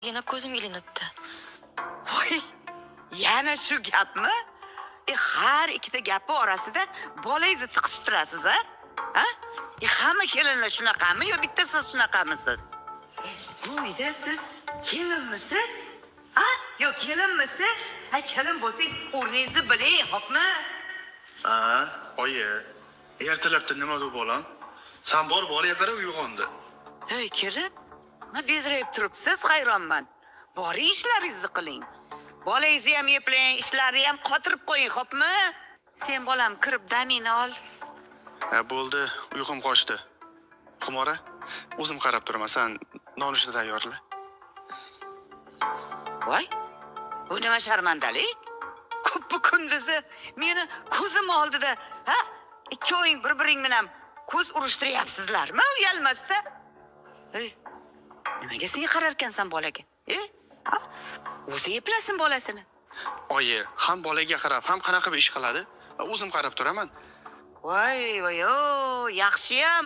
yana ko'zim ilinibdi. Voy, yana shu gapmi? Har ikkita gapi orasida bolangizni tiqishtirasiz, ha? Ha? Hamma kelinlar shunaqami yo bitta siz shunaqamisiz? Bu uyda siz kelinmisiz? Ha? Yo kelinmisiz? Ha, kelin bo'lsangiz o'rningizni biling, xo'pmi? Ha, oyi. Ertalabda nima deb bolam? Sen bor bolaga qara uyg'ondi. Hey, kelin. Nima bezrayib turibsiz? Hayronman. Boring ishlaringizni qiling. Bolangizni ham yeplang, ishlarni ham qotirib qo'ying, xo'pmi? Sen bolam kirib damingni ol. Ha, bo'ldi, uyqum qochdi. Xumora, o'zim qarab turaman, sen nonushta tayyorla. Voy, bu nima sharmandalik? Ko'p kunduzi meni ko'zim oldida, ha? Ikkoving bir-biring bilan ko'z urishtiryapsizlarmi? Uyalmasda. Ey, nimaga senga qarar ekansan bolaga? Ha? O'zi eplasin bolasini. Oyi, ham bolaga qarab, ham qanaqa bir ish qiladi? O'zim qarab turaman. Voy, yaxshiyam